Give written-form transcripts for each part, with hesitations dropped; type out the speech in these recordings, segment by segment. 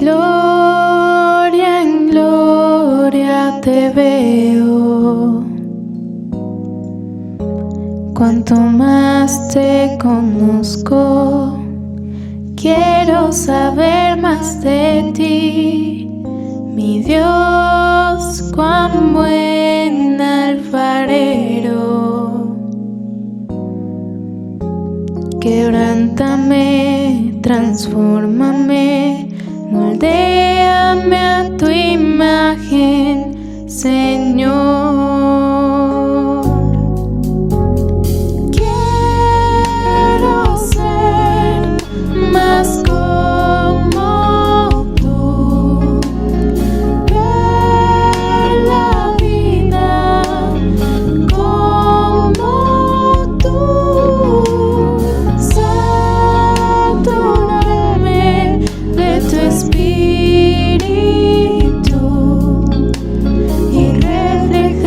Gloria en gloria te veo, cuanto más te conozco, quiero saber más de ti, mi Dios, cuán buen alfarero. Quebrántame, transfórmame, moldéame a tu imagen, Señor. Quiero ser más como tú, ver la vida como tú, saturarme de tu espíritu y reflejar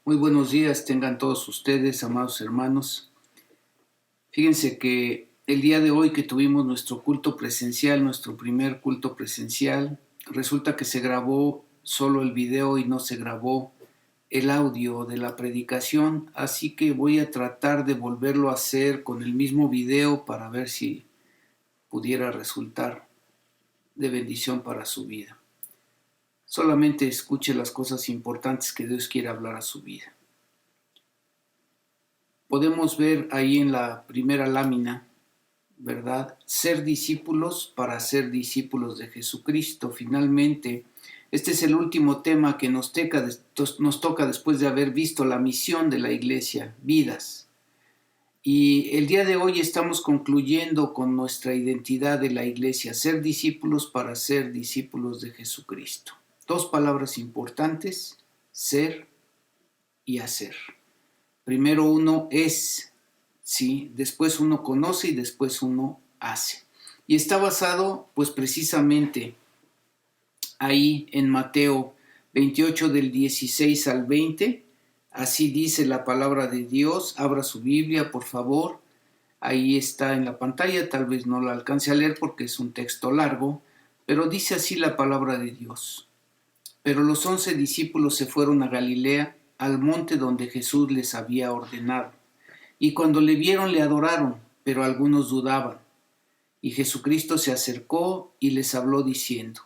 Muy buenos días tengan todos ustedes, amados hermanos. Fíjense que el día de hoy que tuvimos nuestro culto presencial, nuestro primer culto presencial, resulta que se grabó solo el video y no se grabó el audio de la predicación, así que voy a tratar de volverlo a hacer con el mismo video para ver si pudiera resultar de bendición para su vida. Solamente escuche las cosas importantes que Dios quiere hablar a su vida. Podemos ver ahí en la primera lámina, ¿verdad? Ser discípulos para ser discípulos de Jesucristo. Finalmente, este es el último tema que nos toca después de haber visto la misión de la iglesia, vidas. Y el día de hoy estamos concluyendo con nuestra identidad de la iglesia, ser discípulos para ser discípulos de Jesucristo. Dos palabras importantes, ser y hacer. Primero uno es, ¿sí? Después uno conoce y después uno hace. Y está basado, pues precisamente ahí en Mateo 28 del 16 al 20. Así dice la palabra de Dios. Abra su Biblia, por favor. Ahí está en la pantalla, tal vez no la alcance a leer porque es un texto largo, pero dice así la palabra de Dios. Pero los 11 discípulos se fueron a Galilea, al monte donde Jesús les había ordenado. Y cuando le vieron le adoraron, pero algunos dudaban. Y Jesucristo se acercó y les habló diciendo: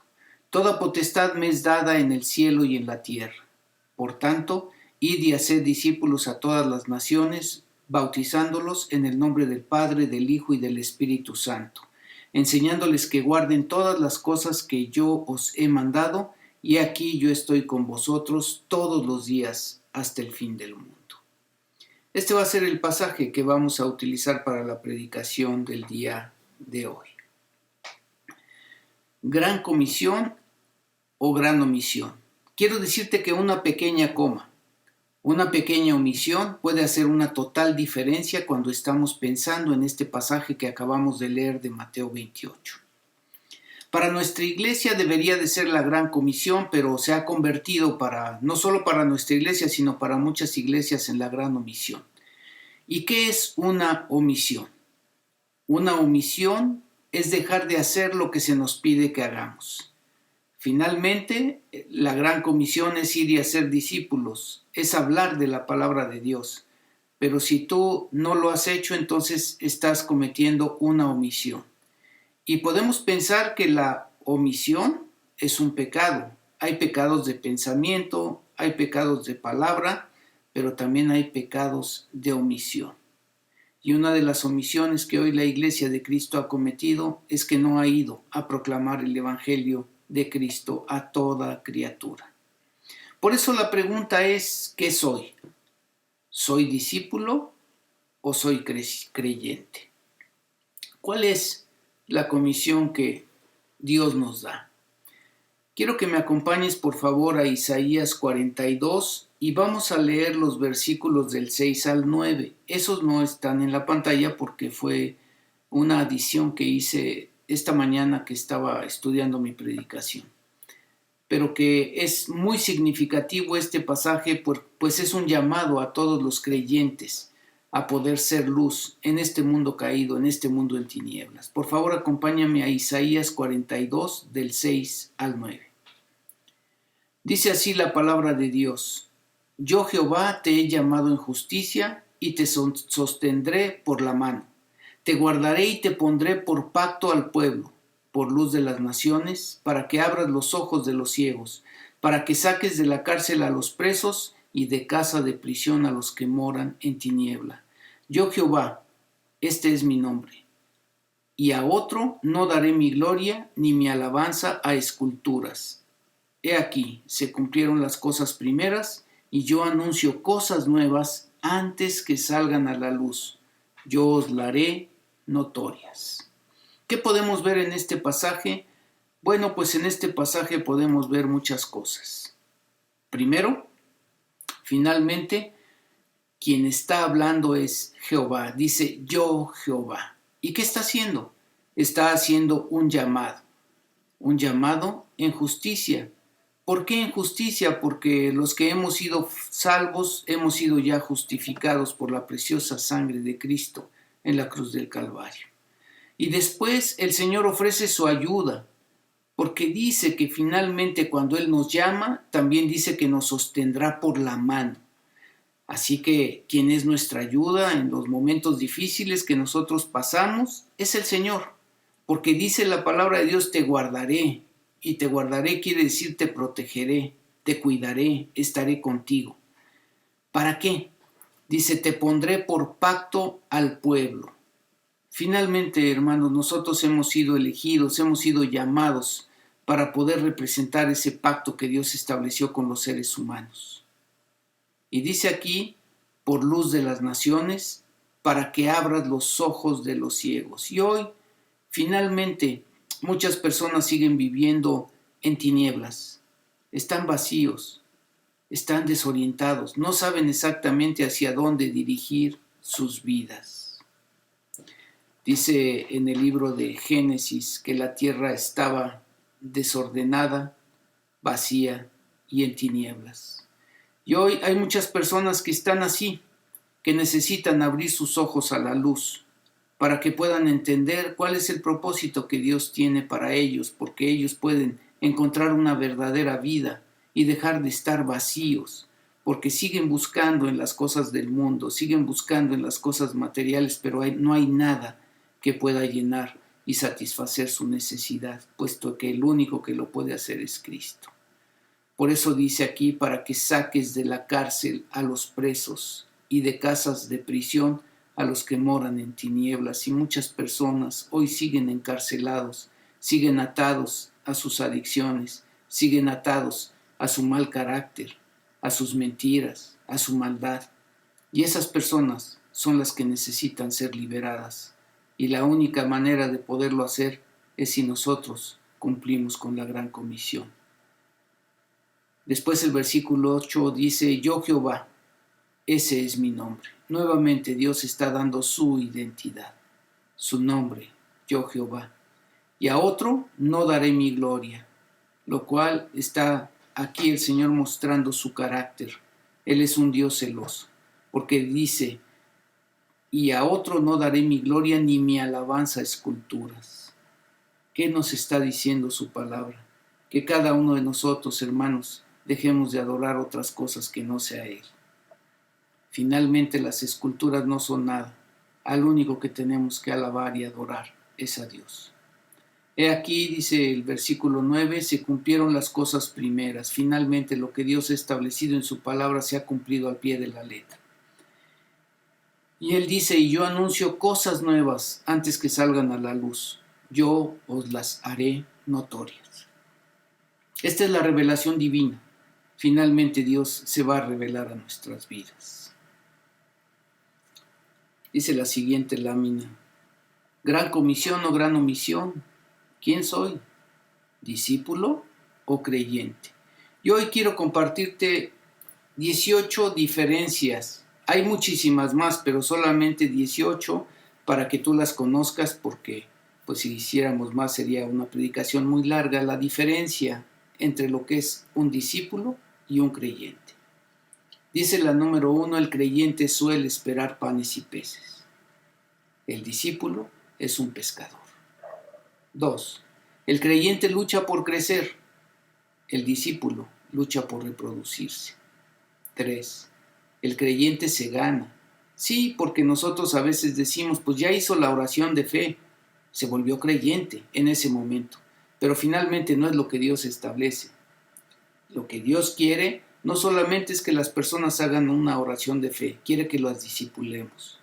Toda potestad me es dada en el cielo y en la tierra. Por tanto, id y haced discípulos a todas las naciones, bautizándolos en el nombre del Padre, del Hijo y del Espíritu Santo, enseñándoles que guarden todas las cosas que yo os he mandado, y aquí yo estoy con vosotros todos los días hasta el fin del mundo. Este va a ser el pasaje que vamos a utilizar para la predicación del día de hoy. Gran comisión o gran omisión. Quiero decirte que una pequeña coma, una pequeña omisión puede hacer una total diferencia cuando estamos pensando en este pasaje que acabamos de leer de Mateo 28. Para nuestra iglesia debería de ser la gran comisión, pero se ha convertido no solo para nuestra iglesia, sino para muchas iglesias en la gran omisión. ¿Y qué es una omisión? Una omisión es dejar de hacer lo que se nos pide que hagamos. Finalmente, la gran comisión es ir y hacer discípulos, es hablar de la palabra de Dios. Pero si tú no lo has hecho, entonces estás cometiendo una omisión. Y podemos pensar que la omisión es un pecado. Hay pecados de pensamiento, hay pecados de palabra, pero también hay pecados de omisión. Y una de las omisiones que hoy la Iglesia de Cristo ha cometido es que no ha ido a proclamar el Evangelio de Cristo a toda criatura. Por eso la pregunta es, ¿qué soy? ¿Soy discípulo o soy creyente? ¿Cuál es la comisión que Dios nos da? Quiero que me acompañes por favor a Isaías 42 y vamos a leer los versículos del 6 al 9. Esos no están en la pantalla porque fue una adición que hice esta mañana que estaba estudiando mi predicación. Pero que es muy significativo este pasaje, pues es un llamado a todos los creyentes a poder ser luz en este mundo caído, en este mundo en tinieblas. Por favor, acompáñame a Isaías 42, del 6 al 9. Dice así la palabra de Dios: Yo, Jehová, te he llamado en justicia y te sostendré por la mano. Te guardaré y te pondré por pacto al pueblo, por luz de las naciones, para que abras los ojos de los ciegos, para que saques de la cárcel a los presos y de casa de prisión a los que moran en tiniebla. Yo, Jehová, este es mi nombre. Y a otro no daré mi gloria ni mi alabanza a esculturas. He aquí, se cumplieron las cosas primeras, y yo anuncio cosas nuevas antes que salgan a la luz. Yo os la haré notorias. ¿Qué podemos ver en este pasaje? Bueno, pues en este pasaje podemos ver muchas cosas. Primero, finalmente, quien está hablando es Jehová. Dice, yo Jehová. ¿Y qué está haciendo? Está haciendo un llamado en justicia, ¿Por qué en justicia? Porque los que hemos sido salvos hemos sido ya justificados por la preciosa sangre de Cristo en la cruz del Calvario. Y después el Señor ofrece su ayuda, porque dice que finalmente cuando Él nos llama, también dice que nos sostendrá por la mano. Así que quien es nuestra ayuda en los momentos difíciles que nosotros pasamos es el Señor, porque dice la palabra de Dios, te guardaré, y te guardaré quiere decir te protegeré, te cuidaré, estaré contigo. ¿Para qué? Dice, te pondré por pacto al pueblo. Finalmente, hermanos, nosotros hemos sido elegidos, hemos sido llamados para poder representar ese pacto que Dios estableció con los seres humanos. Y dice aquí, por luz de las naciones, para que abras los ojos de los ciegos. Y hoy, finalmente, muchas personas siguen viviendo en tinieblas, están vacíos, están desorientados, no saben exactamente hacia dónde dirigir sus vidas. Dice en el libro de Génesis que la tierra estaba desordenada, vacía y en tinieblas. Y hoy hay muchas personas que están así, que necesitan abrir sus ojos a la luz para que puedan entender cuál es el propósito que Dios tiene para ellos, porque ellos pueden encontrar una verdadera vida y dejar de estar vacíos, porque siguen buscando en las cosas del mundo, siguen buscando en las cosas materiales, pero no hay nada que pueda llenar y satisfacer su necesidad, puesto que el único que lo puede hacer es Cristo. Por eso dice aquí, para que saques de la cárcel a los presos y de casas de prisión a los que moran en tinieblas. Y muchas personas hoy siguen encarcelados, siguen atados a sus adicciones, siguen atados a su mal carácter, a sus mentiras, a su maldad. Y esas personas son las que necesitan ser liberadas. Y la única manera de poderlo hacer es si nosotros cumplimos con la gran comisión. Después el versículo 8 dice, yo Jehová, ese es mi nombre. Nuevamente Dios está dando su identidad, su nombre, yo Jehová. Y a otro no daré mi gloria, lo cual está aquí el Señor mostrando su carácter. Él es un Dios celoso, porque dice, y a otro no daré mi gloria ni mi alabanza a esculturas. ¿Qué nos está diciendo su palabra? Que cada uno de nosotros, hermanos, dejemos de adorar otras cosas que no sea Él. Finalmente las esculturas no son nada. Al único que tenemos que alabar y adorar es a Dios. He aquí, dice el versículo 9, se cumplieron las cosas primeras. Finalmente lo que Dios ha establecido en su palabra se ha cumplido al pie de la letra. Y Él dice, y yo anuncio cosas nuevas antes que salgan a la luz. Yo os las haré notorias. Esta es la revelación divina. Finalmente Dios se va a revelar a nuestras vidas. Dice la siguiente lámina. Gran comisión o gran omisión. ¿Quién soy? ¿Discípulo o creyente? Y hoy quiero compartirte 18 diferencias. Hay muchísimas más, pero solamente 18 para que tú las conozcas, porque pues si hiciéramos más sería una predicación muy larga. La diferencia entre lo que es un discípulo y un creyente. Dice la número 1, el creyente suele esperar panes y peces. El discípulo es un pescador. 2, el creyente lucha por crecer. El discípulo lucha por reproducirse. 3, el creyente se gana. Sí, porque nosotros a veces decimos, pues ya hizo la oración de fe, se volvió creyente en ese momento, pero finalmente no es lo que Dios establece. Lo que Dios quiere no solamente es que las personas hagan una oración de fe, quiere que las discipulemos.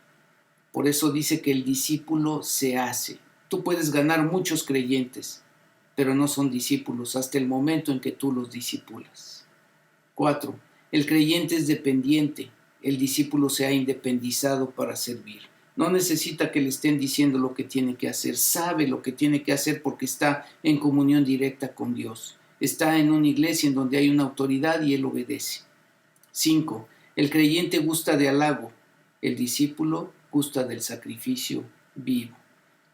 Por eso dice que el discípulo se hace. Tú puedes ganar muchos creyentes, pero no son discípulos hasta el momento en que tú los discipulas. 4, el creyente es dependiente. El discípulo se ha independizado para servir. No necesita que le estén diciendo lo que tiene que hacer. Sabe lo que tiene que hacer porque está en comunión directa con Dios. Está en una iglesia en donde hay una autoridad y él obedece. 5, el creyente gusta de halago. El discípulo gusta del sacrificio vivo.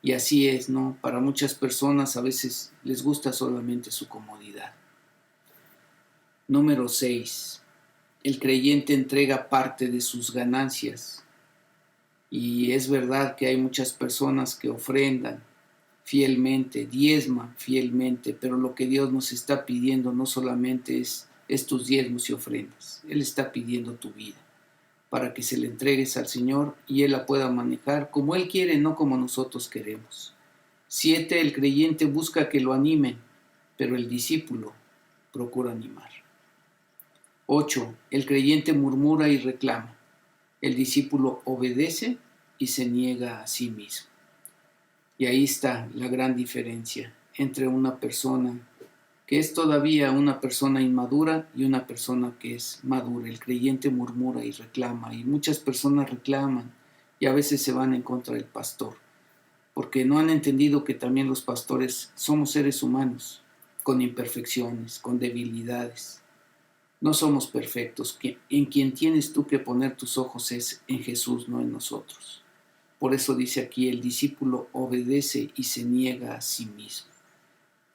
Y así es, ¿no? Para muchas personas a veces les gusta solamente su comodidad. Número 6. El creyente entrega parte de sus ganancias. Y es verdad que hay muchas personas que ofrendan fielmente, diezman fielmente, pero lo que Dios nos está pidiendo no solamente es tus diezmos y ofrendas. Él está pidiendo tu vida para que se le entregues al Señor y Él la pueda manejar como Él quiere, no como nosotros queremos. 7. El creyente busca que lo animen, pero el discípulo procura animar. 8. El creyente murmura y reclama. El discípulo obedece y se niega a sí mismo. Y ahí está la gran diferencia entre una persona que es todavía una persona inmadura y una persona que es madura. El creyente murmura y reclama, y muchas personas reclaman y a veces se van en contra del pastor, porque no han entendido que también los pastores somos seres humanos, con imperfecciones, con debilidades. No somos perfectos. En quien tienes tú que poner tus ojos es en Jesús, no en nosotros. Por eso dice aquí, el discípulo obedece y se niega a sí mismo.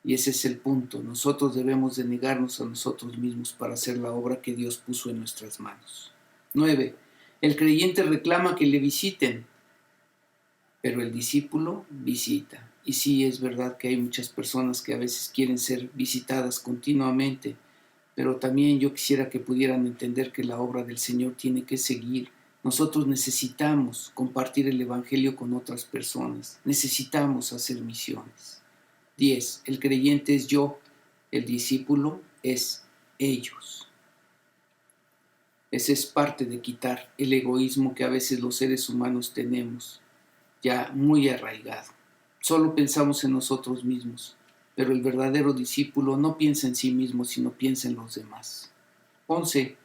Y ese es el punto. Nosotros debemos de negarnos a nosotros mismos para hacer la obra que Dios puso en nuestras manos. 9. El creyente reclama que le visiten, pero el discípulo visita. Y sí, es verdad que hay muchas personas que a veces quieren ser visitadas continuamente, pero también yo quisiera que pudieran entender que la obra del Señor tiene que seguir. Nosotros necesitamos compartir el Evangelio con otras personas. Necesitamos hacer misiones. 10. El creyente es yo, el discípulo es ellos. Esa es parte de quitar el egoísmo que a veces los seres humanos tenemos, ya muy arraigado. Solo pensamos en nosotros mismos, pero el verdadero discípulo no piensa en sí mismo, sino piensa en los demás. 11.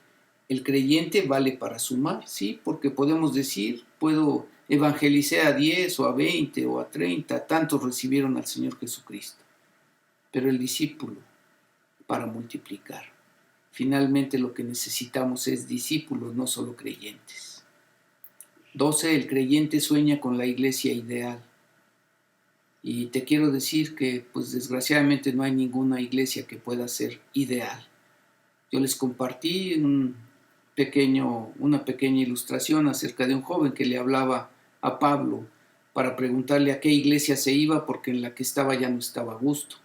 El creyente vale para sumar, sí, porque podemos decir, puedo evangelicé a 10 o a 20 o a 30, tantos recibieron al Señor Jesucristo. Pero el discípulo, para multiplicar. Finalmente lo que necesitamos es discípulos, no solo creyentes. 12. El creyente sueña con la iglesia ideal. Y te quiero decir que, pues desgraciadamente no hay ninguna iglesia que pueda ser ideal. Yo les compartí una pequeña ilustración acerca de un joven que le hablaba a Pablo para preguntarle a qué iglesia se iba porque en la que estaba ya no estaba a gusto.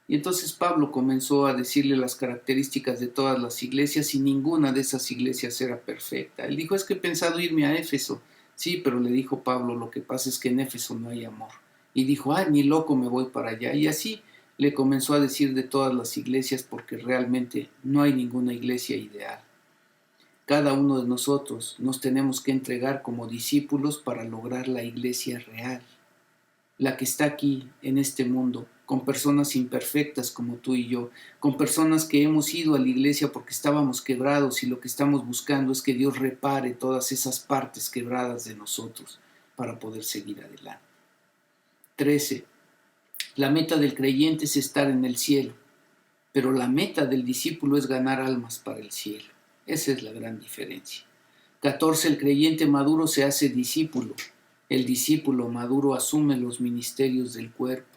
Y entonces Pablo comenzó a decirle las características de todas las iglesias y ninguna de esas iglesias era perfecta. Él dijo, es que he pensado irme a Éfeso. Sí, pero le dijo Pablo, lo que pasa es que en Éfeso no hay amor. Y dijo, ni loco me voy para allá. Y así le comenzó a decir de todas las iglesias porque realmente no hay ninguna iglesia ideal. Cada uno de nosotros nos tenemos que entregar como discípulos para lograr la iglesia real, la que está aquí en este mundo, con personas imperfectas como tú y yo, con personas que hemos ido a la iglesia porque estábamos quebrados y lo que estamos buscando es que Dios repare todas esas partes quebradas de nosotros para poder seguir adelante. 13. La meta del creyente es estar en el cielo, pero la meta del discípulo es ganar almas para el cielo. Esa es la gran diferencia. 14. El creyente maduro se hace discípulo. El discípulo maduro asume los ministerios del cuerpo.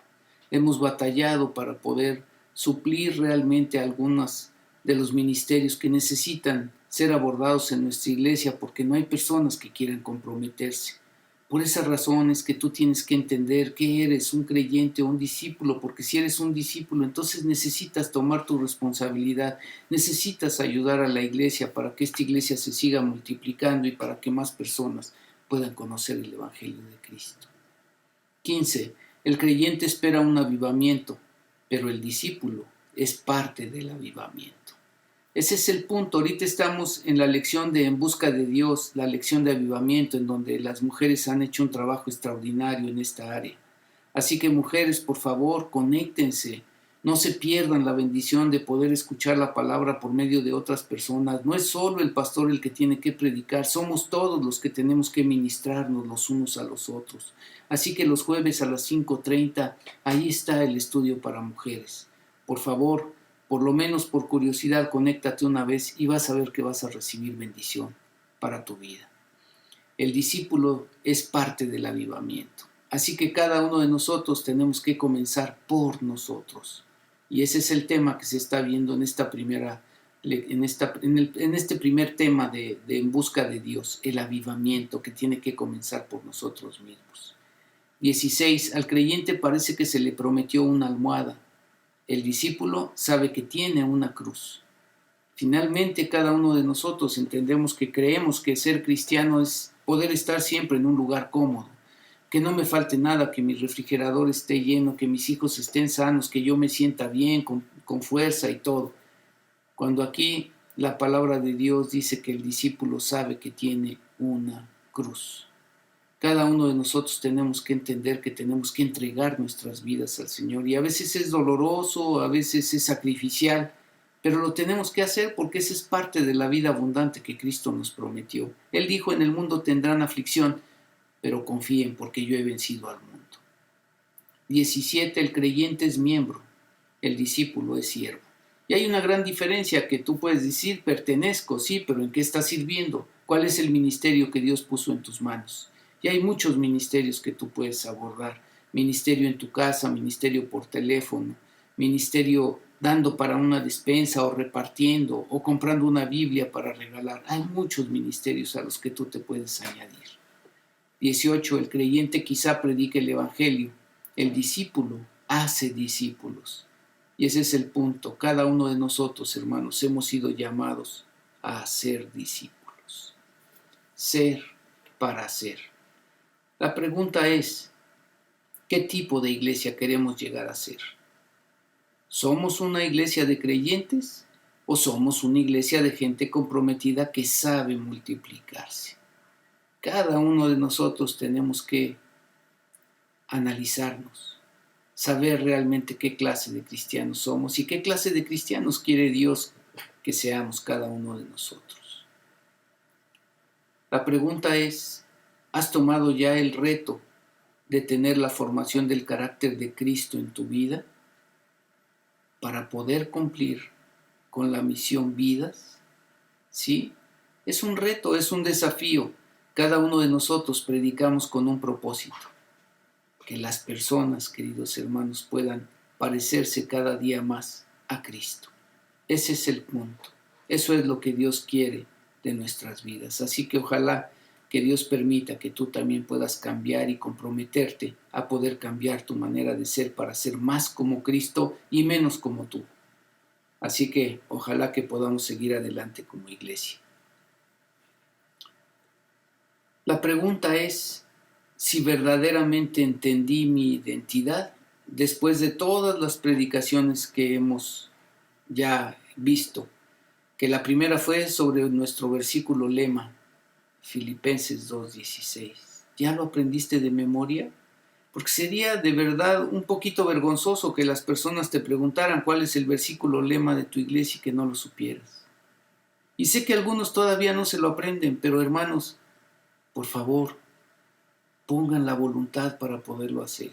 Hemos batallado para poder suplir realmente algunos de los ministerios que necesitan ser abordados en nuestra iglesia porque no hay personas que quieran comprometerse. Por esa razón es que tú tienes que entender que eres un creyente o un discípulo, porque si eres un discípulo, entonces necesitas tomar tu responsabilidad, necesitas ayudar a la iglesia para que esta iglesia se siga multiplicando y para que más personas puedan conocer el Evangelio de Cristo. 15. El creyente espera un avivamiento, pero el discípulo es parte del avivamiento. Ese es el punto. Ahorita estamos en la lección de En Busca de Dios, la lección de avivamiento, en donde las mujeres han hecho un trabajo extraordinario en esta área. Así que mujeres, por favor, conéctense. No se pierdan la bendición de poder escuchar la palabra por medio de otras personas. No es solo el pastor el que tiene que predicar, somos todos los que tenemos que ministrarnos los unos a los otros. Así que los jueves a las 5:30, ahí está el estudio para mujeres. Por favor, por lo menos por curiosidad, conéctate una vez y vas a ver que vas a recibir bendición para tu vida. El discípulo es parte del avivamiento. Así que cada uno de nosotros tenemos que comenzar por nosotros. Y ese es el tema que se está viendo en esta primera en este primer tema de En busca de Dios, el avivamiento que tiene que comenzar por nosotros mismos. 16. Al creyente parece que se le prometió una almohada. El discípulo sabe que tiene una cruz. Finalmente, cada uno de nosotros entendemos que creemos que ser cristiano es poder estar siempre en un lugar cómodo, que no me falte nada, que mi refrigerador esté lleno, que mis hijos estén sanos, que yo me sienta bien, con fuerza y todo. Cuando aquí la palabra de Dios dice que el discípulo sabe que tiene una cruz. Cada uno de nosotros tenemos que entender que tenemos que entregar nuestras vidas al Señor. Y a veces es doloroso, a veces es sacrificial, pero lo tenemos que hacer porque esa es parte de la vida abundante que Cristo nos prometió. Él dijo: en el mundo tendrán aflicción, pero confíen porque yo he vencido al mundo. 17. El creyente es miembro, el discípulo es siervo. Y hay una gran diferencia que tú puedes decir: pertenezco, sí, pero ¿en qué estás sirviendo? ¿Cuál es el ministerio que Dios puso en tus manos? Y hay muchos ministerios que tú puedes abordar. Ministerio en tu casa, ministerio por teléfono, ministerio dando para una despensa o repartiendo o comprando una Biblia para regalar. Hay muchos ministerios a los que tú te puedes añadir. 18. El creyente quizá predique el evangelio. El discípulo hace discípulos. Y ese es el punto. Cada uno de nosotros, hermanos, hemos sido llamados a ser discípulos. Ser para ser. La pregunta es: ¿qué tipo de iglesia queremos llegar a ser? ¿Somos una iglesia de creyentes o somos una iglesia de gente comprometida que sabe multiplicarse? Cada uno de nosotros tenemos que analizarnos, saber realmente qué clase de cristianos somos y qué clase de cristianos quiere Dios que seamos cada uno de nosotros. La pregunta es: ¿has tomado ya el reto de tener la formación del carácter de Cristo en tu vida para poder cumplir con la misión vidas? ¿Sí? Es un reto, es un desafío. Cada uno de nosotros predicamos con un propósito: que las personas, queridos hermanos, puedan parecerse cada día más a Cristo. Ese es el punto. Eso es lo que Dios quiere de nuestras vidas. Así que ojalá que Dios permita que tú también puedas cambiar y comprometerte a poder cambiar tu manera de ser para ser más como Cristo y menos como tú. Así que ojalá que podamos seguir adelante como iglesia. La pregunta es si verdaderamente entendí mi identidad después de todas las predicaciones que hemos ya visto, que la primera fue sobre nuestro versículo lema, Filipenses 2:16. ¿Ya lo aprendiste de memoria? Porque sería de verdad un poquito vergonzoso que las personas te preguntaran cuál es el versículo lema de tu iglesia y que no lo supieras. Y sé que algunos todavía no se lo aprenden, pero hermanos, por favor, pongan la voluntad para poderlo hacer.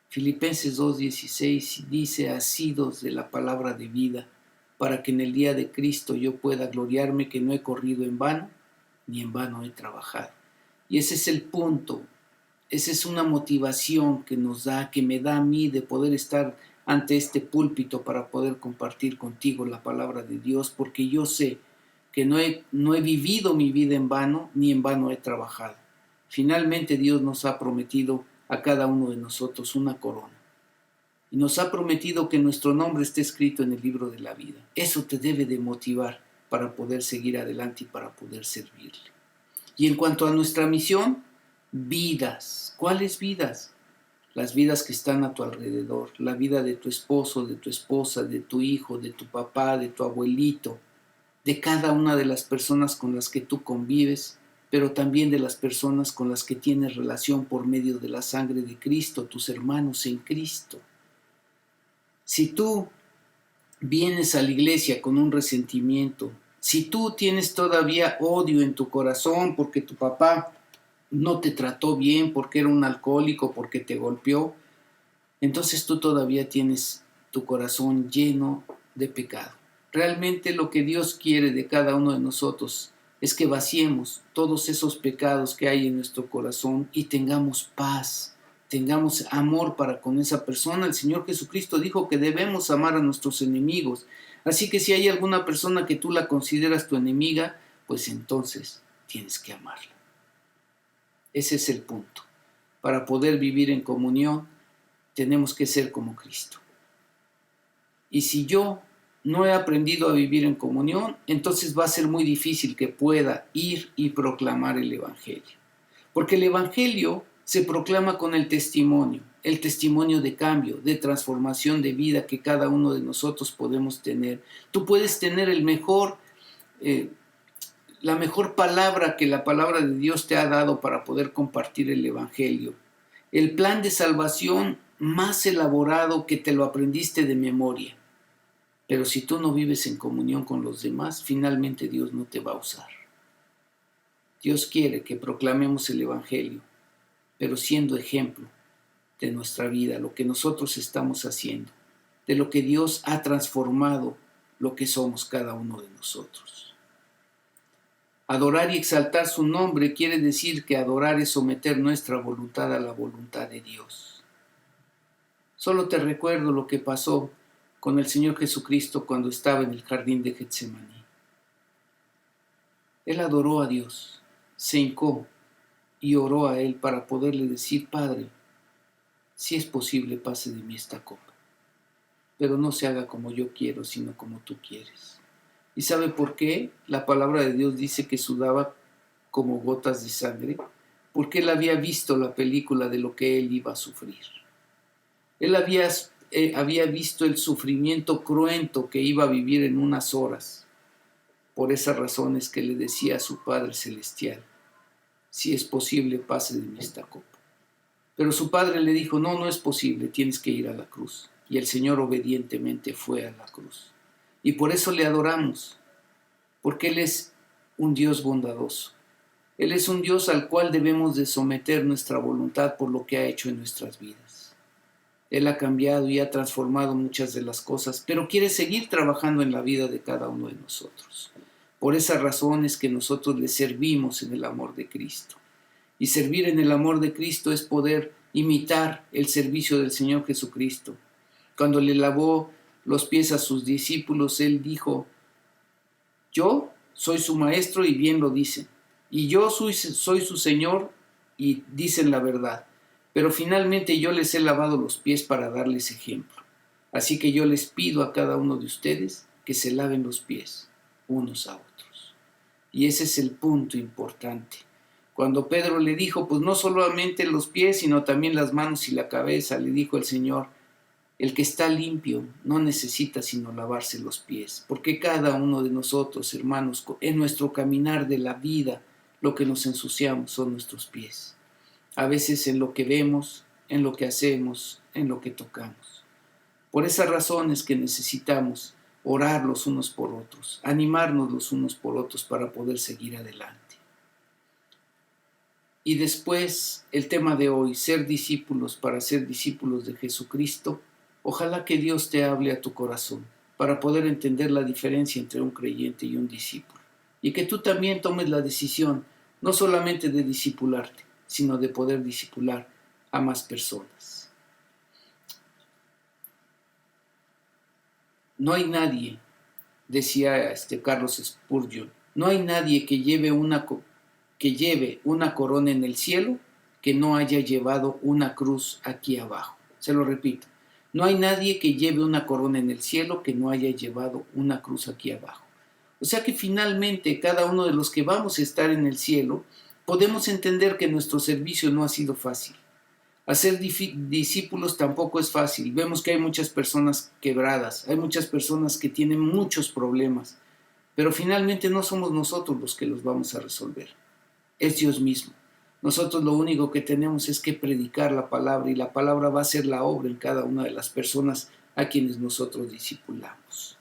Filipenses 2:16 dice: asidos de la palabra de vida, para que en el día de Cristo yo pueda gloriarme que no he corrido en vano, ni en vano he trabajado. Y ese es el punto. Esa es una motivación que nos da, que me da a mí de poder estar ante este púlpito para poder compartir contigo la palabra de Dios, porque yo sé que no he vivido mi vida en vano, ni en vano he trabajado. Finalmente Dios nos ha prometido a cada uno de nosotros una corona. Y nos ha prometido que nuestro nombre esté escrito en el libro de la vida. Eso te debe de motivar para poder seguir adelante y para poder servirle. Y en cuanto a nuestra misión, vidas. ¿Cuáles vidas? Las vidas que están a tu alrededor. La vida de tu esposo, de tu esposa, de tu hijo, de tu papá, de tu abuelito, de cada una de las personas con las que tú convives, pero también de las personas con las que tienes relación por medio de la sangre de Cristo, tus hermanos en Cristo. Si tú vienes a la iglesia con un resentimiento, si tú tienes todavía odio en tu corazón porque tu papá no te trató bien, porque era un alcohólico, porque te golpeó, entonces tú todavía tienes tu corazón lleno de pecado. Realmente lo que Dios quiere de cada uno de nosotros es que vaciemos todos esos pecados que hay en nuestro corazón y tengamos paz, tengamos amor para con esa persona. El Señor Jesucristo dijo que debemos amar a nuestros enemigos. Así que si hay alguna persona que tú la consideras tu enemiga, pues entonces tienes que amarla. Ese es el punto. Para poder vivir en comunión, tenemos que ser como Cristo. Y si yo no he aprendido a vivir en comunión, entonces va a ser muy difícil que pueda ir y proclamar el Evangelio. Porque el Evangelio se proclama con el testimonio de cambio, de transformación de vida que cada uno de nosotros podemos tener. Tú puedes tener la mejor palabra que la palabra de Dios te ha dado para poder compartir el Evangelio. El plan de salvación más elaborado que te lo aprendiste de memoria. Pero si tú no vives en comunión con los demás, finalmente Dios no te va a usar. Dios quiere que proclamemos el Evangelio, pero siendo ejemplo de nuestra vida, lo que nosotros estamos haciendo, de lo que Dios ha transformado lo que somos cada uno de nosotros. Adorar y exaltar su nombre quiere decir que adorar es someter nuestra voluntad a la voluntad de Dios. Solo te recuerdo lo que pasó con el Señor Jesucristo cuando estaba en el jardín de Getsemaní. Él adoró a Dios, se hincó y oró a Él para poderle decir: Padre, si es posible, pase de mí esta copa, pero no se haga como yo quiero, sino como tú quieres. ¿Y sabe por qué? La palabra de Dios dice que sudaba como gotas de sangre, porque Él había visto la película de lo que Él iba a sufrir. Él había visto el sufrimiento cruento que iba a vivir en unas horas. Por esas razones que le decía a su Padre Celestial: si es posible, pase de mí esta copa. Pero su Padre le dijo: no, no es posible, tienes que ir a la cruz. Y el Señor obedientemente fue a la cruz. Y por eso le adoramos, porque Él es un Dios bondadoso. Él es un Dios al cual debemos de someter nuestra voluntad por lo que ha hecho en nuestras vidas. Él ha cambiado y ha transformado muchas de las cosas, pero quiere seguir trabajando en la vida de cada uno de nosotros. Por esas razones que nosotros le servimos en el amor de Cristo. Y servir en el amor de Cristo es poder imitar el servicio del Señor Jesucristo. Cuando le lavó los pies a sus discípulos, Él dijo: yo soy su maestro y bien lo dicen. Y yo soy su Señor y dicen la verdad. Pero finalmente yo les he lavado los pies para darles ejemplo. Así que yo les pido a cada uno de ustedes que se laven los pies unos a otros. Y ese es el punto importante. Cuando Pedro le dijo, pues no solamente los pies, sino también las manos y la cabeza, le dijo el Señor: el que está limpio no necesita sino lavarse los pies, porque cada uno de nosotros, hermanos, en nuestro caminar de la vida, lo que nos ensuciamos son nuestros pies. A veces en lo que vemos, en lo que hacemos, en lo que tocamos. Por esas razones que necesitamos orar los unos por otros, animarnos los unos por otros para poder seguir adelante. Y después, el tema de hoy, ser discípulos para ser discípulos de Jesucristo. Ojalá que Dios te hable a tu corazón para poder entender la diferencia entre un creyente y un discípulo. Y que tú también tomes la decisión, no solamente de discipularte, sino de poder discipular a más personas. No hay nadie, decía Carlos Spurgeon, no hay nadie que lleve una corona en el cielo que no haya llevado una cruz aquí abajo. Se lo repito. No hay nadie que lleve una corona en el cielo que no haya llevado una cruz aquí abajo. O sea que finalmente cada uno de los que vamos a estar en el cielo podemos entender que nuestro servicio no ha sido fácil. Hacer discípulos tampoco es fácil. Vemos que hay muchas personas quebradas, hay muchas personas que tienen muchos problemas, pero finalmente no somos nosotros los que los vamos a resolver. Es Dios mismo. Nosotros lo único que tenemos es que predicar la palabra y la palabra va a hacer la obra en cada una de las personas a quienes nosotros discipulamos.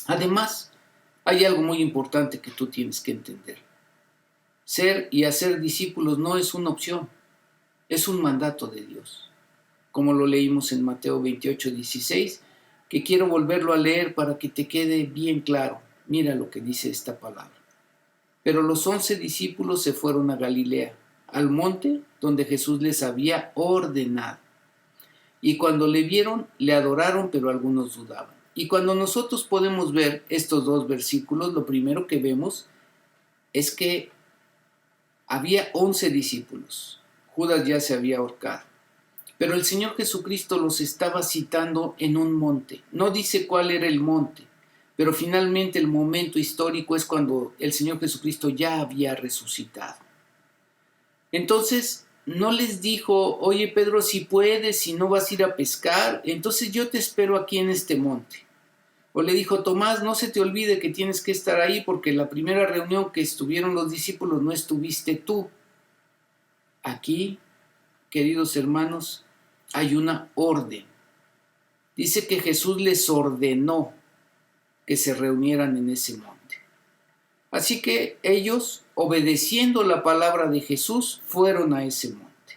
Además, hay algo muy importante que tú tienes que entender. Ser y hacer discípulos no es una opción, es un mandato de Dios. Como lo leímos en Mateo 28:16, que quiero volverlo a leer para que te quede bien claro. Mira lo que dice esta palabra. Pero los 11 discípulos se fueron a Galilea, al monte donde Jesús les había ordenado. Y cuando le vieron, le adoraron, pero algunos dudaban. Y cuando nosotros podemos ver estos dos versículos, lo primero que vemos es que había 11 discípulos. Judas ya se había ahorcado. Pero el Señor Jesucristo los estaba citando en un monte. No dice cuál era el monte, pero finalmente el momento histórico es cuando el Señor Jesucristo ya había resucitado. Entonces no les dijo, oye Pedro, si puedes, si no vas a ir a pescar, entonces yo te espero aquí en este monte. O le dijo, Tomás, no se te olvide que tienes que estar ahí porque en la primera reunión que estuvieron los discípulos no estuviste tú. Aquí, queridos hermanos, hay una orden. Dice que Jesús les ordenó que se reunieran en ese monte. Así que ellos, obedeciendo la palabra de Jesús, fueron a ese monte.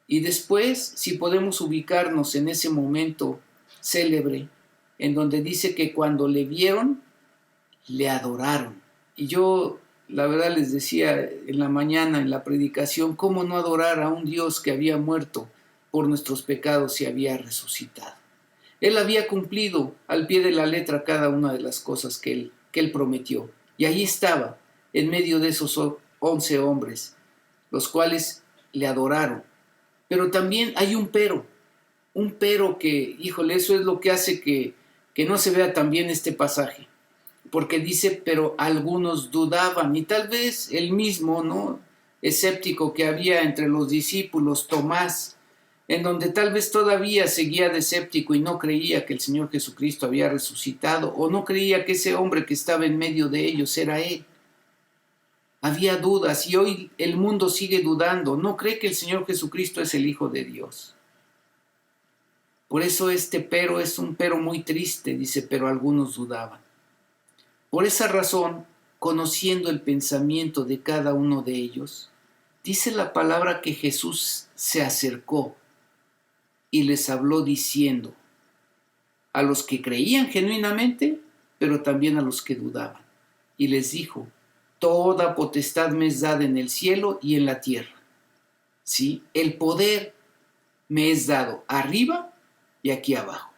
Y después, si podemos ubicarnos en ese momento célebre, en donde dice que cuando le vieron, le adoraron. Y yo, la verdad, les decía en la mañana, en la predicación, ¿cómo no adorar a un Dios que había muerto por nuestros pecados y había resucitado? Él había cumplido al pie de la letra cada una de las cosas que él prometió. Y ahí estaba, en medio de esos 11 hombres, los cuales le adoraron. Pero también hay un pero que, híjole, eso es lo que hace que no se vea tan bien este pasaje. Porque dice, pero algunos dudaban, y tal vez el mismo, ¿no?, escéptico que había entre los discípulos, Tomás, en donde tal vez todavía seguía de escéptico y no creía que el Señor Jesucristo había resucitado, o no creía que ese hombre que estaba en medio de ellos era Él. Había dudas y hoy el mundo sigue dudando, no cree que el Señor Jesucristo es el Hijo de Dios. Por eso este pero es un pero muy triste, dice, pero algunos dudaban. Por esa razón, conociendo el pensamiento de cada uno de ellos, dice la palabra que Jesús se acercó y les habló diciendo, a los que creían genuinamente, pero también a los que dudaban, y les dijo, toda potestad me es dada en el cielo y en la tierra. ¿Sí? El poder me es dado arriba y aquí abajo.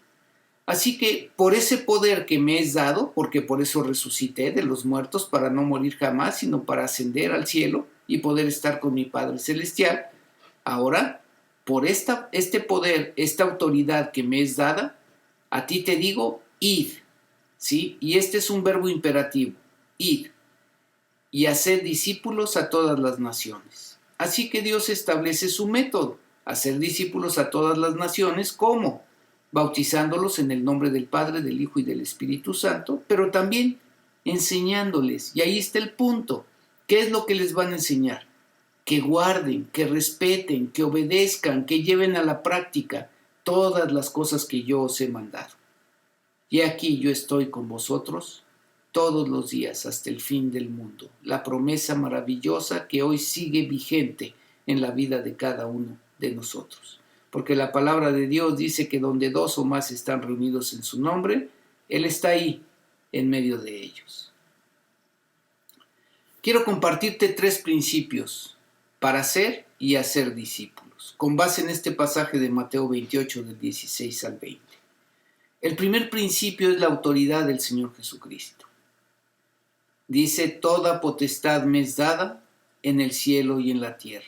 Así que por ese poder que me es dado, porque por eso resucité de los muertos, para no morir jamás, sino para ascender al cielo y poder estar con mi Padre Celestial, ahora, por este poder, esta autoridad que me es dada, a ti te digo, id, ¿sí? Y este es un verbo imperativo, id, y hacer discípulos a todas las naciones. Así que Dios establece su método, hacer discípulos a todas las naciones, ¿cómo? Bautizándolos en el nombre del Padre, del Hijo y del Espíritu Santo, pero también enseñándoles. Y ahí está el punto. ¿Qué es lo que les van a enseñar? Que guarden, que respeten, que obedezcan, que lleven a la práctica todas las cosas que yo os he mandado. Y aquí yo estoy con vosotros todos los días hasta el fin del mundo. La promesa maravillosa que hoy sigue vigente en la vida de cada uno de nosotros. Porque la palabra de Dios dice que donde dos o más están reunidos en su nombre, Él está ahí, en medio de ellos. Quiero compartirte 3 principios para ser y hacer discípulos, con base en este pasaje de Mateo 28, del 16 al 20. El primer principio es la autoridad del Señor Jesucristo. Dice, toda potestad me es dada en el cielo y en la tierra.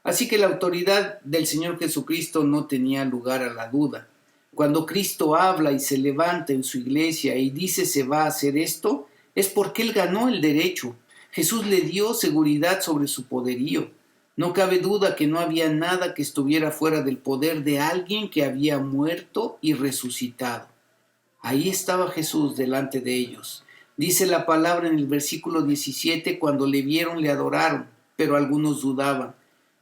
Así que la autoridad del Señor Jesucristo no tenía lugar a la duda. Cuando Cristo habla y se levanta en su iglesia y dice se va a hacer esto, es porque Él ganó el derecho. Jesús le dio seguridad sobre su poderío. No cabe duda que no había nada que estuviera fuera del poder de alguien que había muerto y resucitado. Ahí estaba Jesús delante de ellos. Dice la palabra en el versículo 17, cuando le vieron le adoraron, pero algunos dudaban.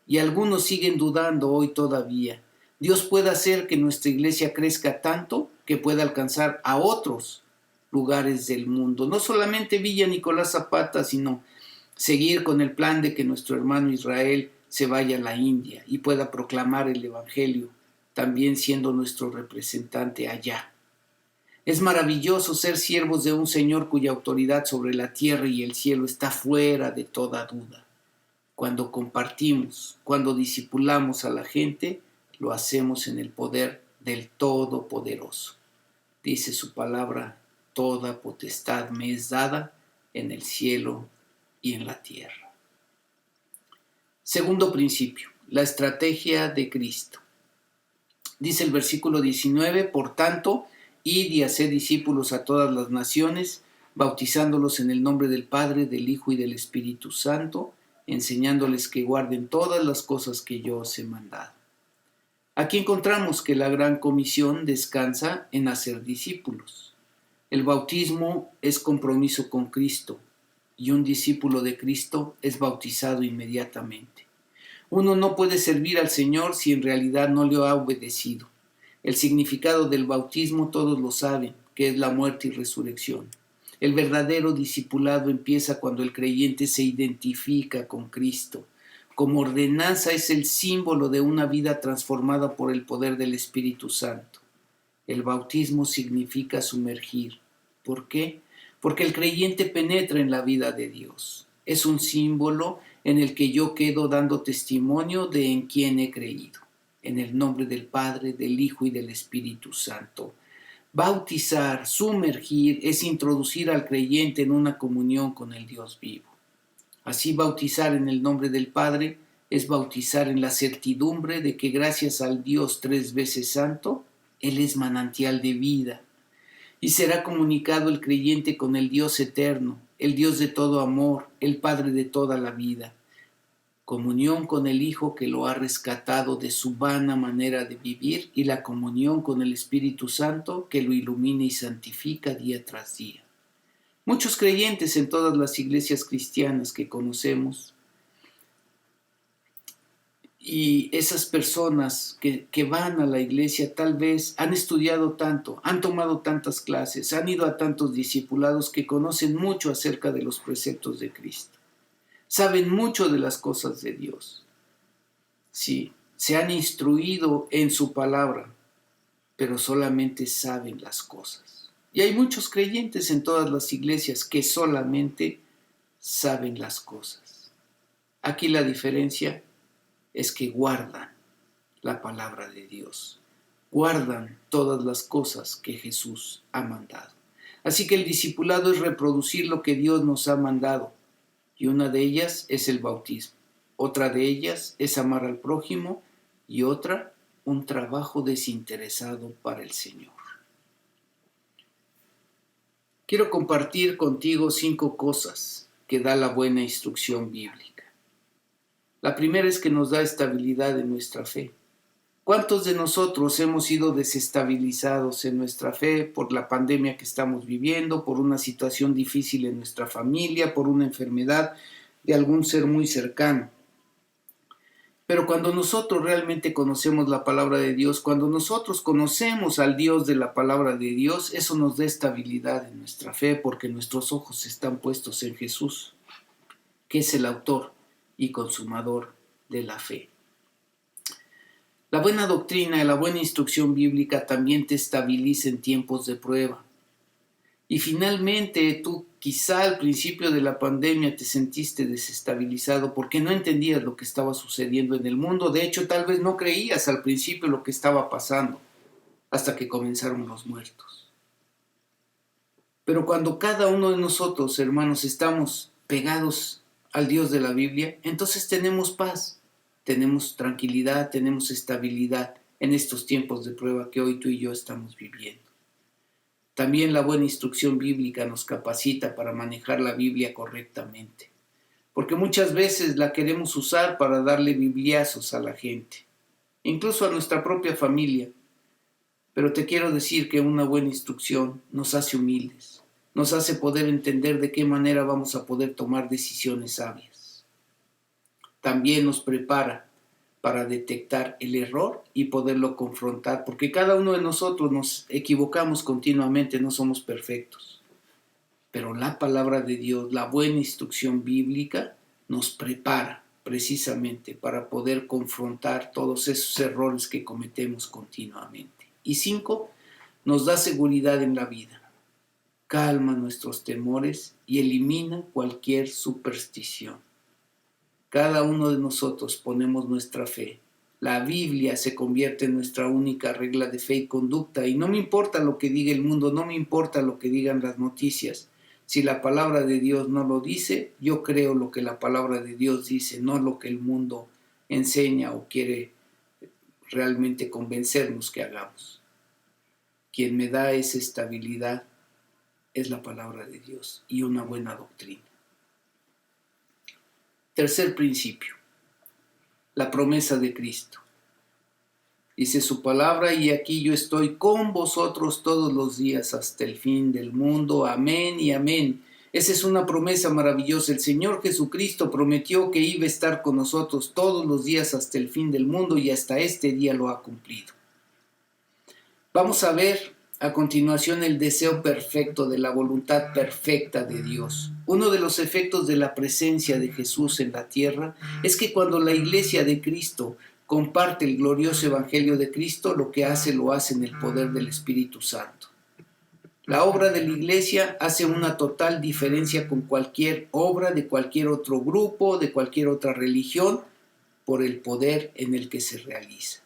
Y algunos siguen dudando hoy todavía. Dios puede hacer que nuestra iglesia crezca tanto que pueda alcanzar a otros lugares del mundo. No solamente Villa Nicolás Zapata, sino seguir con el plan de que nuestro hermano Israel se vaya a la India y pueda proclamar el Evangelio, también siendo nuestro representante allá. Es maravilloso ser siervos de un Señor cuya autoridad sobre la tierra y el cielo está fuera de toda duda. Cuando compartimos, cuando discipulamos a la gente, lo hacemos en el poder del Todopoderoso. Dice su palabra, toda potestad me es dada en el cielo y en la tierra. Segundo principio, la estrategia de Cristo. Dice el versículo 19, por tanto, id y haced discípulos a todas las naciones, bautizándolos en el nombre del Padre, del Hijo y del Espíritu Santo, enseñándoles que guarden todas las cosas que yo os he mandado. Aquí encontramos que la gran comisión descansa en hacer discípulos. El bautismo es compromiso con Cristo y un discípulo de Cristo es bautizado inmediatamente. Uno no puede servir al Señor si en realidad no le ha obedecido. El significado del bautismo todos lo saben, que es la muerte y resurrección. El verdadero discipulado empieza cuando el creyente se identifica con Cristo. Como ordenanza es el símbolo de una vida transformada por el poder del Espíritu Santo. El bautismo significa sumergir. ¿Por qué? Porque el creyente penetra en la vida de Dios. Es un símbolo en el que yo quedo dando testimonio de en quién he creído. En el nombre del Padre, del Hijo y del Espíritu Santo. Bautizar, sumergir, es introducir al creyente en una comunión con el Dios vivo. Así, bautizar en el nombre del Padre es bautizar en la certidumbre de que gracias al Dios 3 veces santo, Él es manantial de vida. Y será comunicado el creyente con el Dios eterno, el Dios de todo amor, el Padre de toda la vida. Comunión con el Hijo que lo ha rescatado de su vana manera de vivir y la comunión con el Espíritu Santo que lo ilumina y santifica día tras día. Muchos creyentes en todas las iglesias cristianas que conocemos y esas personas que van a la iglesia tal vez han estudiado tanto, han tomado tantas clases, han ido a tantos discipulados que conocen mucho acerca de los preceptos de Cristo. Saben mucho de las cosas de Dios. Sí, se han instruido en su palabra, pero solamente saben las cosas. Y hay muchos creyentes en todas las iglesias que solamente saben las cosas. Aquí la diferencia es que guardan la palabra de Dios. Guardan todas las cosas que Jesús ha mandado. Así que el discipulado es reproducir lo que Dios nos ha mandado. Y una de ellas es el bautismo. Otra de ellas es amar al prójimo y otra, un trabajo desinteresado para el Señor. Quiero compartir contigo 5 cosas que da la buena instrucción bíblica. La primera es que nos da estabilidad en nuestra fe. ¿Cuántos de nosotros hemos sido desestabilizados en nuestra fe por la pandemia que estamos viviendo, por una situación difícil en nuestra familia, por una enfermedad de algún ser muy cercano? Pero cuando nosotros realmente conocemos la palabra de Dios, cuando nosotros conocemos al Dios de la palabra de Dios, eso nos da estabilidad en nuestra fe porque nuestros ojos están puestos en Jesús, que es el autor y consumador de la fe. La buena doctrina y la buena instrucción bíblica también te estabiliza en tiempos de prueba. Y finalmente tú quizá al principio de la pandemia te sentiste desestabilizado porque no entendías lo que estaba sucediendo en el mundo. De hecho, tal vez no creías al principio lo que estaba pasando hasta que comenzaron los muertos. Pero cuando cada uno de nosotros, hermanos, estamos pegados al Dios de la Biblia, entonces tenemos paz, tenemos tranquilidad, tenemos estabilidad en estos tiempos de prueba que hoy tú y yo estamos viviendo. También la buena instrucción bíblica nos capacita para manejar la Biblia correctamente, porque muchas veces la queremos usar para darle bibliazos a la gente, incluso a nuestra propia familia. Pero te quiero decir que una buena instrucción nos hace humildes, nos hace poder entender de qué manera vamos a poder tomar decisiones sabias. También nos prepara para detectar el error y poderlo confrontar, porque cada uno de nosotros nos equivocamos continuamente, no somos perfectos. Pero la palabra de Dios, la buena instrucción bíblica, nos prepara precisamente para poder confrontar todos esos errores que cometemos continuamente. Y 5, nos da seguridad en la vida, calma nuestros temores y elimina cualquier superstición. Cada uno de nosotros ponemos nuestra fe La Biblia se convierte en nuestra única regla de fe y conducta, y no me importa lo que diga el mundo, no me importa lo que digan las noticias. Si la palabra de Dios no lo dice, yo creo lo que la palabra de Dios dice, no lo que el mundo enseña o quiere realmente convencernos que hagamos. Quien me da esa estabilidad es la palabra de Dios y una buena doctrina. Tercer principio, la promesa de Cristo. Dice su palabra, y aquí yo estoy con vosotros todos los días hasta el fin del mundo. Amén y amén. Esa es una promesa maravillosa. El Señor Jesucristo prometió que iba a estar con nosotros todos los días hasta el fin del mundo, y hasta este día lo ha cumplido. Vamos a ver a continuación el deseo perfecto de la voluntad perfecta de Dios. Uno de los efectos de la presencia de Jesús en la tierra es que cuando la iglesia de Cristo comparte el glorioso evangelio de Cristo, lo que hace lo hace en el poder del Espíritu Santo. La obra de la iglesia hace una total diferencia con cualquier obra de cualquier otro grupo, de cualquier otra religión, por el poder en el que se realiza.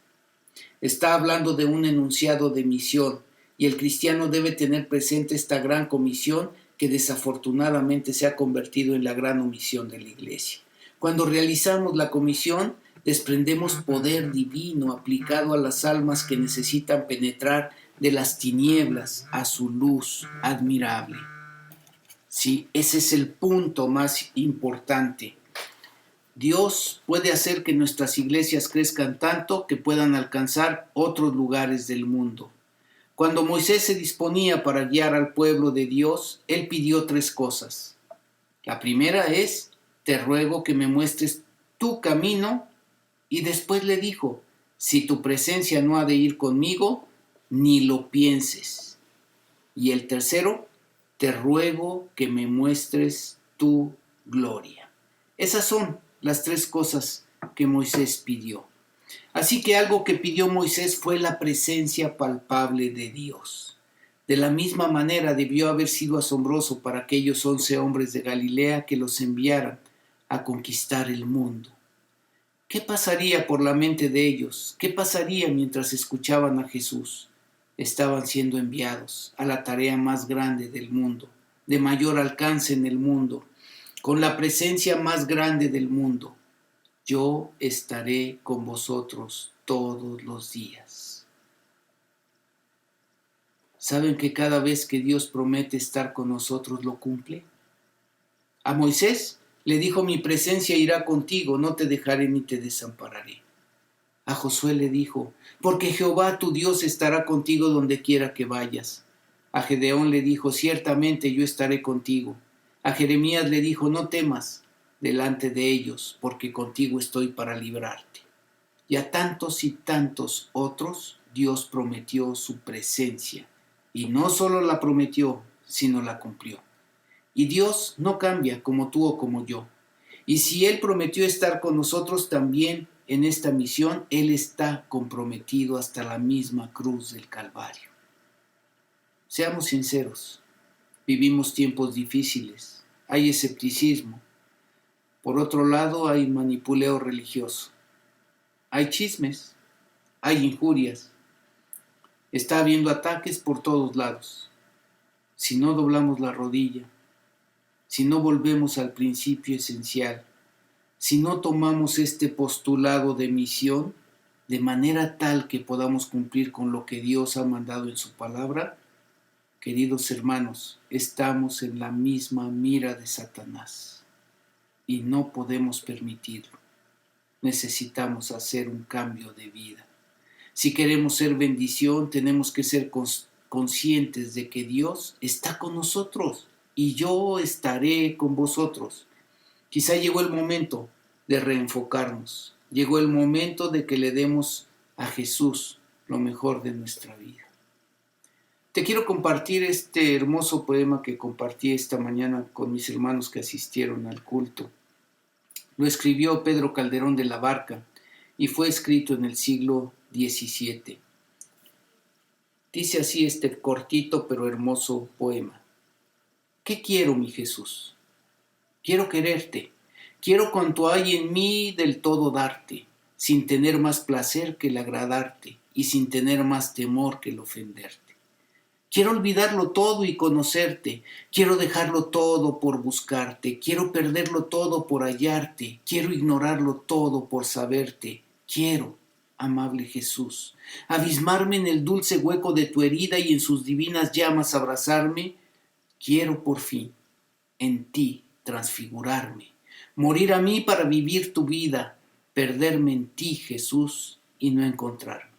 Está hablando de un enunciado de misión, y el cristiano debe tener presente esta gran comisión que desafortunadamente se ha convertido en la gran omisión de la iglesia. Cuando realizamos la comisión, desprendemos poder divino aplicado a las almas que necesitan penetrar de las tinieblas a su luz admirable. Sí, ese es el punto más importante. Dios puede hacer que nuestras iglesias crezcan tanto que puedan alcanzar otros lugares del mundo. Cuando Moisés se disponía para guiar al pueblo de Dios, él pidió 3 cosas. La primera es, te ruego que me muestres tu camino, y después le dijo, si tu presencia no ha de ir conmigo, ni lo pienses. Y el tercero, te ruego que me muestres tu gloria. Esas son las 3 cosas que Moisés pidió. Así que algo que pidió Moisés fue la presencia palpable de Dios. De la misma manera debió haber sido asombroso para aquellos 11 hombres de Galilea que los enviaran a conquistar el mundo. ¿Qué pasaría por la mente de ellos? ¿Qué pasaría mientras escuchaban a Jesús? Estaban siendo enviados a la tarea más grande del mundo, de mayor alcance en el mundo, con la presencia más grande del mundo. Yo estaré con vosotros todos los días. ¿Saben que cada vez que Dios promete estar con nosotros lo cumple? A Moisés le dijo, mi presencia irá contigo, no te dejaré ni te desampararé. A Josué le dijo, porque Jehová tu Dios estará contigo donde quiera que vayas. A Gedeón le dijo, ciertamente yo estaré contigo. A Jeremías le dijo, no temas delante de ellos, porque contigo estoy para librarte. Y a tantos y tantos otros Dios prometió su presencia, y no solo la prometió, sino la cumplió. Y Dios no cambia como tú o como yo. Y si Él prometió estar con nosotros también en esta misión, Él está comprometido hasta la misma cruz del Calvario. Seamos sinceros, vivimos tiempos difíciles, hay escepticismo. Por otro lado, hay manipuleo religioso, hay chismes, hay injurias, está habiendo ataques por todos lados. Si no doblamos la rodilla, si no volvemos al principio esencial, si no tomamos este postulado de misión de manera tal que podamos cumplir con lo que Dios ha mandado en su palabra, queridos hermanos, estamos en la misma mira de Satanás y no podemos permitirlo. Necesitamos hacer un cambio de vida. Si queremos ser bendición, tenemos que ser conscientes de que Dios está con nosotros y yo estaré con vosotros. Quizá llegó el momento de reenfocarnos. Llegó el momento de que le demos a Jesús lo mejor de nuestra vida. Te quiero compartir este hermoso poema que compartí esta mañana con mis hermanos que asistieron al culto. Lo escribió Pedro Calderón de la Barca y fue escrito en el siglo XVII. Dice así este cortito pero hermoso poema. ¿Qué quiero, mi Jesús? Quiero quererte. Quiero cuanto hay en mí del todo darte. sin tener más placer que el agradarte y sin tener más temor que el ofenderte. Quiero olvidarlo todo y conocerte, quiero dejarlo todo por buscarte, quiero perderlo todo por hallarte, quiero ignorarlo todo por saberte, quiero, amable Jesús, abismarme en el dulce hueco de tu herida y en sus divinas llamas abrazarme, quiero por fin en ti transfigurarme, morir a mí para vivir tu vida, perderme en ti, Jesús, y no encontrarme.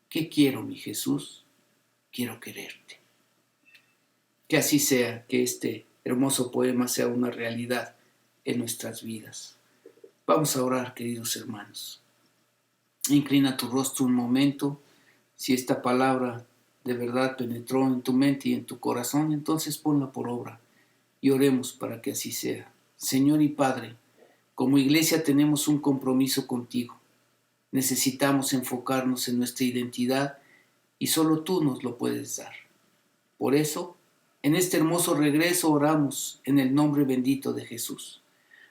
¿Qué quiero, mi Jesús? Quiero quererte. Que así sea, que este hermoso poema sea una realidad en nuestras vidas. Vamos a orar, queridos hermanos. Inclina tu rostro un momento. Si esta palabra de verdad penetró en tu mente y en tu corazón, entonces ponla por obra y oremos para que así sea. Señor y Padre, como iglesia tenemos un compromiso contigo. Necesitamos enfocarnos en nuestra identidad y solo tú nos lo puedes dar. Por eso, en este hermoso regreso oramos en el nombre bendito de Jesús,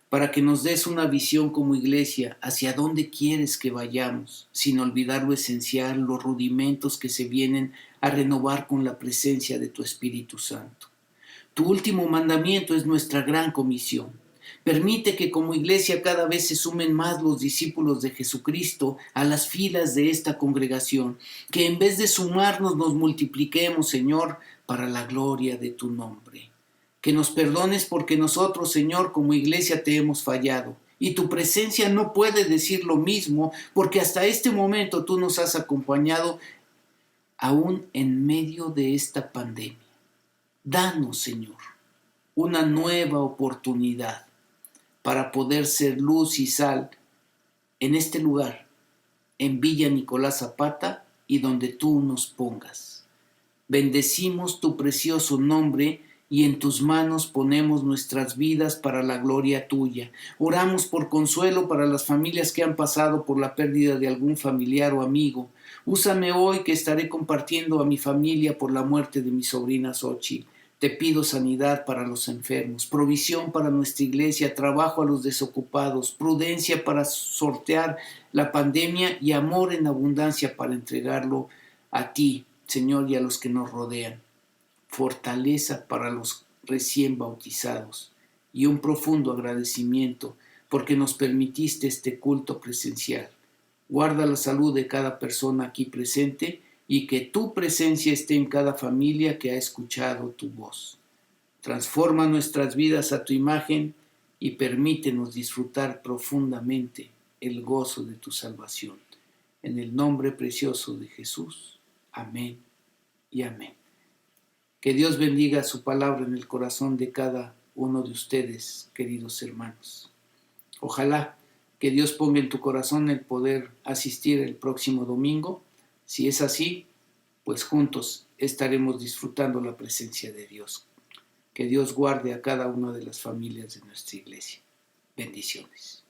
para que nos des una visión como iglesia hacia dónde quieres que vayamos, sin olvidar lo esencial, los rudimentos que se vienen a renovar con la presencia de tu Espíritu Santo. Tu último mandamiento es nuestra gran comisión. Permite que como iglesia cada vez se sumen más los discípulos de Jesucristo a las filas de esta congregación, que en vez de sumarnos nos multipliquemos, Señor, para la gloria de tu nombre. Que nos perdones porque nosotros, Señor, como iglesia te hemos fallado, y tu presencia no puede decir lo mismo, porque hasta este momento tú nos has acompañado aún en medio de esta pandemia. Danos, Señor, una nueva oportunidad para poder ser luz y sal en este lugar, en Villa Nicolás Zapata y donde tú nos pongas. Bendecimos tu precioso nombre y en tus manos ponemos nuestras vidas para la gloria tuya. Oramos por consuelo para las familias que han pasado por la pérdida de algún familiar o amigo. Úsame hoy que estaré compartiendo a mi familia por la muerte de mi sobrina Xochitl. Te pido sanidad para los enfermos, provisión para nuestra iglesia, trabajo a los desocupados, prudencia para sortear la pandemia y amor en abundancia para entregarlo a ti, Señor, y a los que nos rodean. Fortaleza para los recién bautizados y un profundo agradecimiento porque nos permitiste este culto presencial. Guarda la salud de cada persona aquí presente y que tu presencia esté en cada familia que ha escuchado tu voz. Transforma nuestras vidas a tu imagen y permítenos disfrutar profundamente el gozo de tu salvación. En el nombre precioso de Jesús. Amén y amén. Que Dios bendiga su palabra en el corazón de cada uno de ustedes, queridos hermanos. Ojalá que Dios ponga en tu corazón el poder asistir el próximo domingo. Si es así, pues juntos estaremos disfrutando la presencia de Dios. Que Dios guarde a cada una de las familias de nuestra iglesia. Bendiciones.